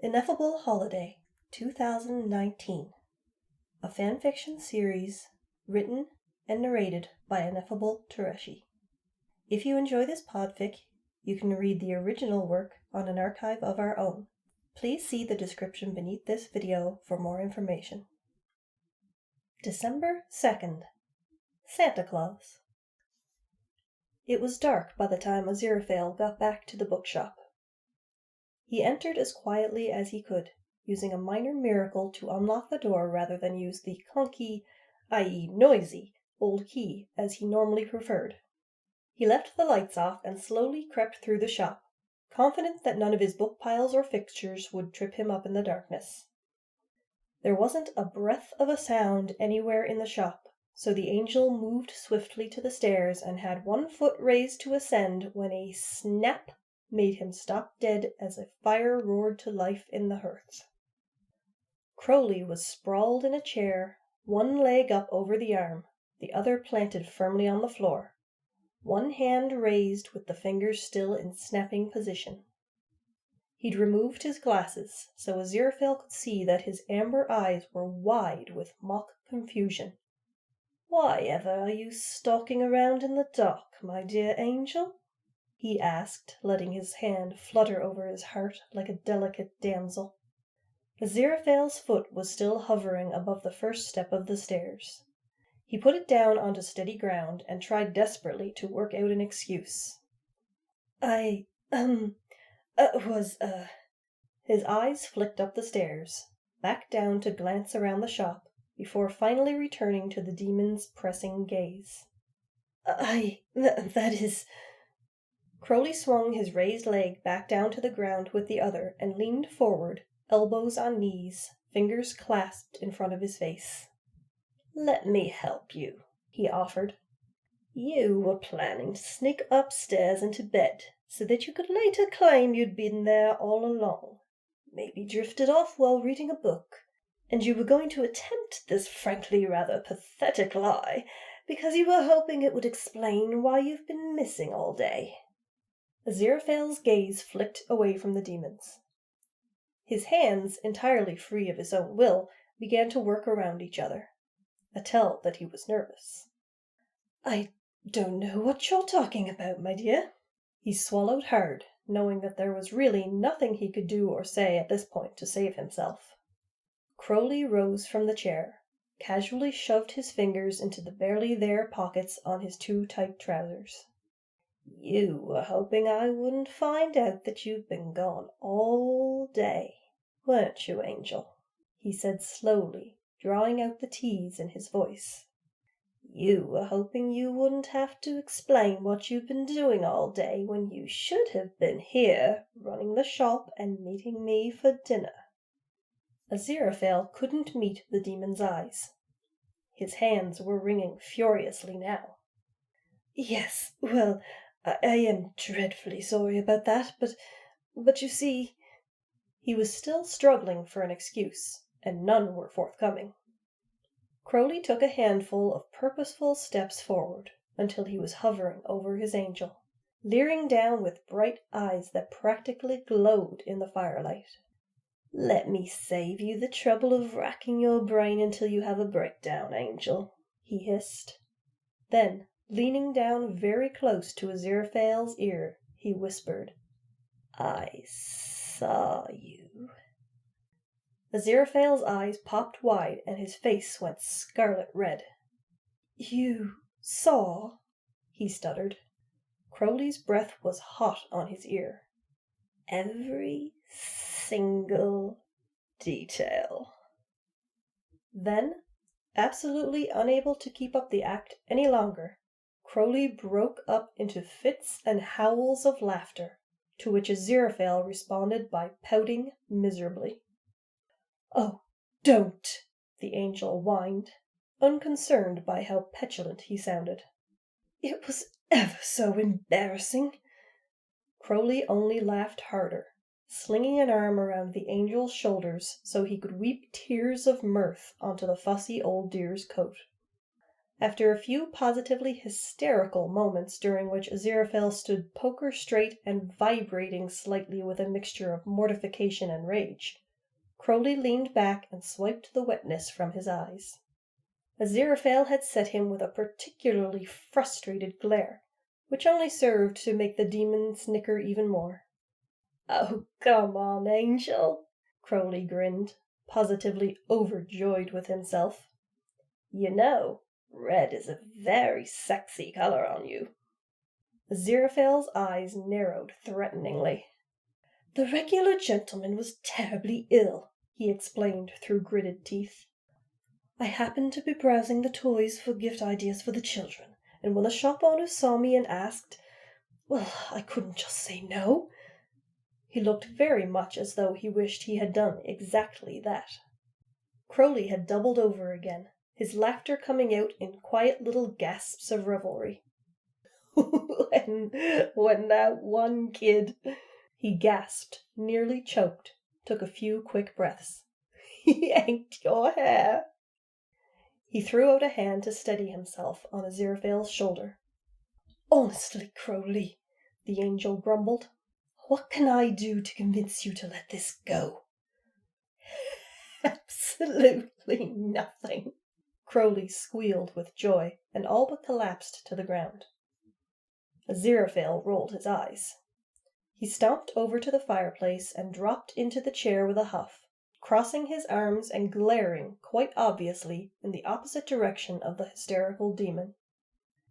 Ineffable Holiday, 2019. A fanfiction series written and narrated by Ineffable Tereshi. If you enjoy this podfic, you can read the original work on an archive of our own. Please see the description beneath this video for more information. December 2nd. Santa Claus. It was dark by the time Aziraphale got back to the bookshop. He entered as quietly as he could, using a minor miracle to unlock the door rather than use the clunky, i.e. noisy, old key as he normally preferred. He left the lights off and slowly crept through the shop, confident that none of his book piles or fixtures would trip him up in the darkness. There wasn't a breath of a sound anywhere in the shop, so the angel moved swiftly to the stairs and had one foot raised to ascend when a snap made him stop dead as a fire roared to life in the hearth. Crowley was sprawled in a chair, one leg up over the arm, the other planted firmly on the floor, one hand raised with the fingers still in snapping position. He'd removed his glasses, so Aziraphale could see that his amber eyes were wide with mock confusion. "Why ever are you stalking around in the dark, my dear angel?" he asked, letting his hand flutter over his heart like a delicate damsel. Aziraphale's foot was still hovering above the first step of the stairs. He put it down onto steady ground and tried desperately to work out an excuse. I was His eyes flicked up the stairs, back down to glance around the shop, before finally returning to the demon's pressing gaze. That is... Crowley swung his raised leg back down to the ground with the other and leaned forward, elbows on knees, fingers clasped in front of his face. "Let me help you," he offered. "You were planning to sneak upstairs into bed so that you could later claim you'd been there all along. Maybe drifted off while reading a book, and you were going to attempt this frankly rather pathetic lie because you were hoping it would explain why you've been missing all day." Aziraphale's gaze flicked away from the demons. His hands, entirely free of his own will, began to work around each other, a tell that he was nervous. "I don't know what you're talking about, my dear." He swallowed hard, knowing that there was really nothing he could do or say at this point to save himself. Crowley rose from the chair, casually shoved his fingers into the barely there pockets on his too tight trousers. "You were hoping I wouldn't find out that you've been gone all day, weren't you, Angel?" he said slowly, drawing out the tease in his voice. "You were hoping you wouldn't have to explain what you've been doing all day when you should have been here, running the shop and meeting me for dinner." Aziraphale couldn't meet the demon's eyes. His hands were wringing furiously now. "Yes, well, I am dreadfully sorry about that, but you see..." He was still struggling for an excuse, and none were forthcoming. Crowley took a handful of purposeful steps forward until he was hovering over his angel, leering down with bright eyes that practically glowed in the firelight. "Let me save you the trouble of racking your brain until you have a breakdown, Angel," he hissed. Then, leaning down very close to Aziraphale's ear, he whispered, "I saw you." Aziraphale's eyes popped wide and his face went scarlet red. "You saw?" he stuttered. Crowley's breath was hot on his ear. "Every single detail." Then, absolutely unable to keep up the act any longer, Crowley broke up into fits and howls of laughter, to which Aziraphale responded by pouting miserably. "Oh, don't!" the angel whined, unconcerned by how petulant he sounded. "It was ever so embarrassing." Crowley only laughed harder, slinging an arm around the angel's shoulders so he could weep tears of mirth onto the fussy old dear's coat. After a few positively hysterical moments during which Aziraphale stood poker straight and vibrating slightly with a mixture of mortification and rage, Crowley leaned back and swiped the wetness from his eyes. Aziraphale had set him with a particularly frustrated glare, which only served to make the demon snicker even more. "Oh, come on, Angel," Crowley grinned, positively overjoyed with himself. "You know, red is a very sexy color on you." Aziraphale's eyes narrowed threateningly. "The regular gentleman was terribly ill," he explained through gritted teeth. "I happened to be browsing the toys for gift ideas for the children, and when the shop owner saw me and asked, well, I couldn't just say no." He looked very much as though he wished he had done exactly that. Crowley had doubled over again, his laughter coming out in quiet little gasps of revelry. when that one kid," he gasped, nearly choked, took a few quick breaths, "he yanked your hair." He threw out a hand to steady himself on Aziraphale's shoulder. "Honestly, Crowley," the angel grumbled, "what can I do to convince you to let this go?" "Absolutely nothing," Crowley squealed with joy, and all but collapsed to the ground. Aziraphale rolled his eyes. He stomped over to the fireplace and dropped into the chair with a huff, crossing his arms and glaring, quite obviously, in the opposite direction of the hysterical demon.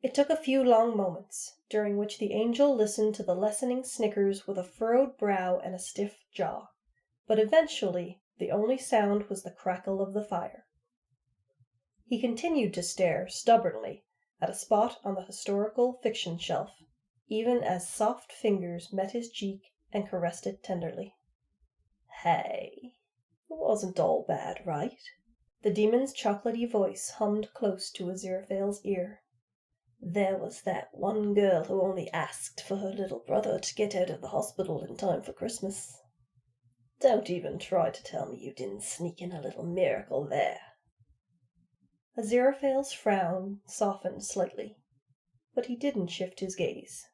It took a few long moments, during which the angel listened to the lessening snickers with a furrowed brow and a stiff jaw, but eventually the only sound was the crackle of the fire. He continued to stare stubbornly at a spot on the historical fiction shelf, even as soft fingers met his cheek and caressed it tenderly. "Hey, it wasn't all bad, right?" The demon's chocolatey voice hummed close to Aziraphale's ear. "There was that one girl who only asked for her little brother to get out of the hospital in time for Christmas. Don't even try to tell me you didn't sneak in a little miracle there." Aziraphale's frown softened slightly, but he didn't shift his gaze.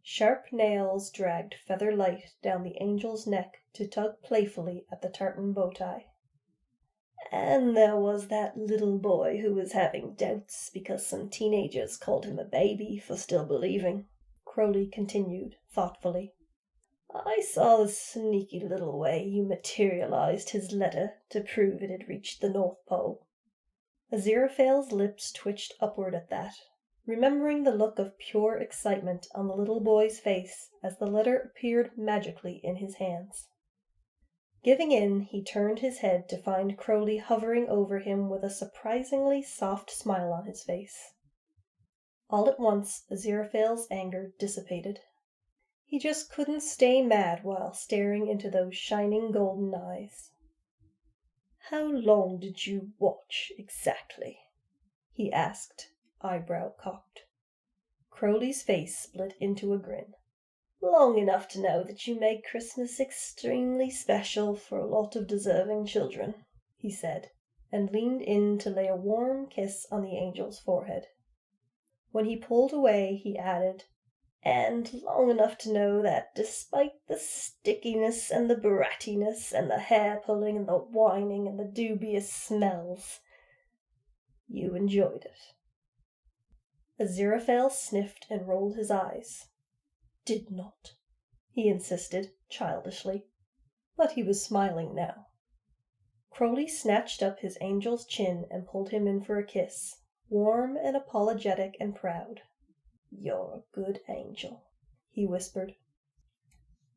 Sharp nails dragged feather light down the angel's neck to tug playfully at the tartan bow tie. "And there was that little boy who was having doubts because some teenagers called him a baby for still believing," Crowley continued thoughtfully. "I saw the sneaky little way you materialized his letter to prove it had reached the North Pole." Aziraphale's lips twitched upward at that, remembering the look of pure excitement on the little boy's face as the letter appeared magically in his hands. Giving in, he turned his head to find Crowley hovering over him with a surprisingly soft smile on his face. All at once, Aziraphale's anger dissipated. He just couldn't stay mad while staring into those shining golden eyes. "How long did you watch, exactly?" he asked, eyebrow cocked. Crowley's face split into a grin. "Long enough to know that you made Christmas extremely special for a lot of deserving children," he said, and leaned in to lay a warm kiss on the angel's forehead. When he pulled away, he added, "And long enough to know that despite the stickiness and the brattiness and the hair-pulling and the whining and the dubious smells, you enjoyed it." Aziraphale sniffed and rolled his eyes. "Did not," he insisted, childishly, but he was smiling now. Crowley snatched up his angel's chin and pulled him in for a kiss, warm and apologetic and proud. "You're a good angel," he whispered.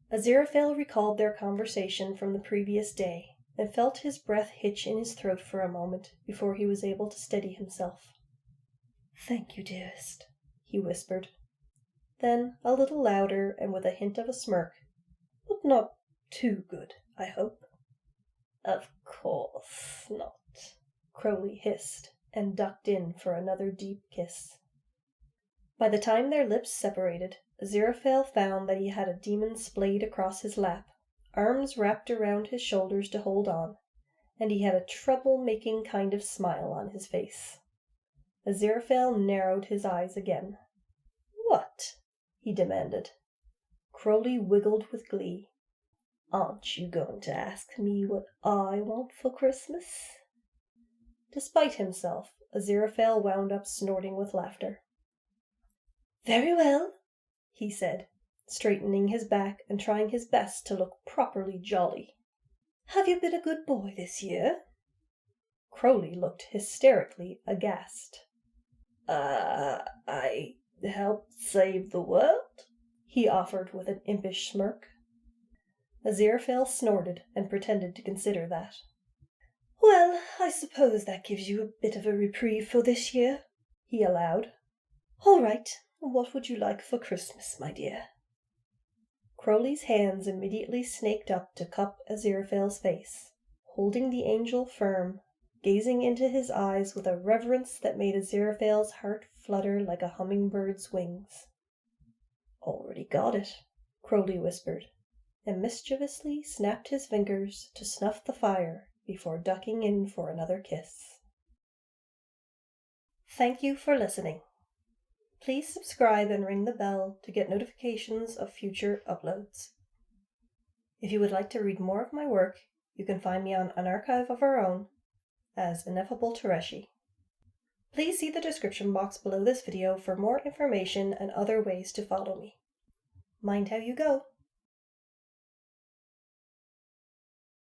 Aziraphale recalled their conversation from the previous day, and felt his breath hitch in his throat for a moment before he was able to steady himself. "Thank you, dearest," he whispered. Then, a little louder and with a hint of a smirk, "But not too good, I hope." "Of course not," Crowley hissed, and ducked in for another deep kiss. By the time their lips separated, Aziraphale found that he had a demon splayed across his lap, arms wrapped around his shoulders to hold on, and he had a trouble-making kind of smile on his face. Aziraphale narrowed his eyes again. "What?" he demanded. Crowley wiggled with glee. "Aren't you going to ask me what I want for Christmas?" Despite himself, Aziraphale wound up snorting with laughter. "Very well," he said, straightening his back and trying his best to look properly jolly. "Have you been a good boy this year?" Crowley looked hysterically aghast. I helped save the world?" he offered with an impish smirk. Aziraphale snorted and pretended to consider that. "Well, I suppose that gives you a bit of a reprieve for this year," he allowed. "All right, what would you like for Christmas, my dear?" Crowley's hands immediately snaked up to cup Aziraphale's face, holding the angel firm, gazing into his eyes with a reverence that made Aziraphale's heart flutter like a hummingbird's wings. "Already got it," Crowley whispered, and mischievously snapped his fingers to snuff the fire before ducking in for another kiss. Thank you for listening. Please subscribe and ring the bell to get notifications of future uploads. If you would like to read more of my work, you can find me on An Archive of Our Own as Ineffable. Please see the description box below this video for more information and other ways to follow me. Mind how you go.